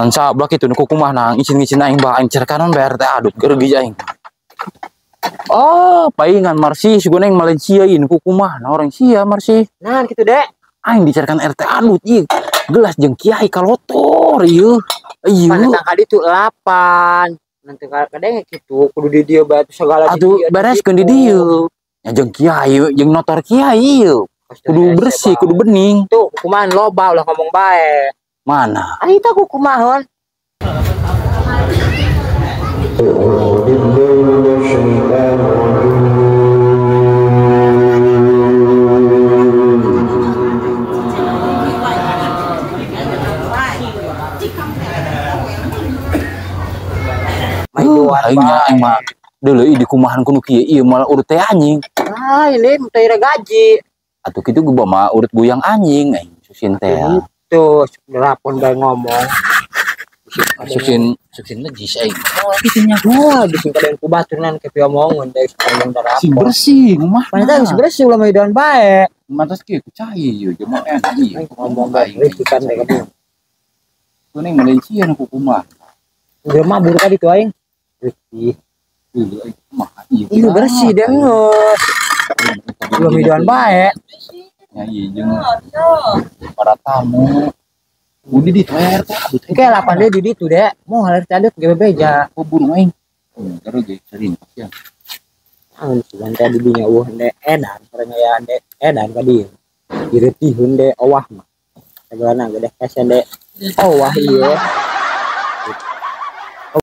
Nan sablak itu nuku kumah nang isin-isin aing ba aing cerkanon bayar teh aduk gergi aing. Oh, paingan Marsi si guneng Malaysia ini nuku kumah nah orang sia Marsi. Nah gitu dek. Aing dicerkan RT adut ieu. Gelas jeung kiai kalotor ieu. Ieu. Mana tangkal itu 8. Nanti kadang gitu kudu di dieu batu segala atuh bereskeun di dieu. Ya jeung kiai jeung notor kiai ieu. Kudu bersih, kudu bening. Tuh kumahan loba ulah ngomong bae. Mana? Ari teh kumahon. Aing mah deuleu di kumahan kudu kieu ieu malah urut teh anjing. Ah ini teh gaji. Atuh kitu gua mah urut goyang anjing aing susin teh. Tuh rapon bae ngomong. Susin najis aing. Oh kitunya. Wah bikin kalian ku baturan ke piomongan dari ngomong darah. Sing bersih mah. Mana teh bersih ulah mah daun bae. Mantas kieu cai ieu jeung enak ieu. Ngomong bae kan deh kamu. Kuning Malaysia nu kumaha. Dia mah buruk tadi tuh aing. Bersih. Ini bersih deh ngus. Belum hidupan baik. Ya iya jeung para tamu. Budi di toilet teh. Oke 8 dia di ditu deh. Mau halir cadet ge beja. Kubur aing. Terus ge sering ya. Sugan teh di dinya eueuh deh edan pernya deh edan ka dieu. Direutihun deh owah mah. Segalana ge deh kesen deh. Owah ieu.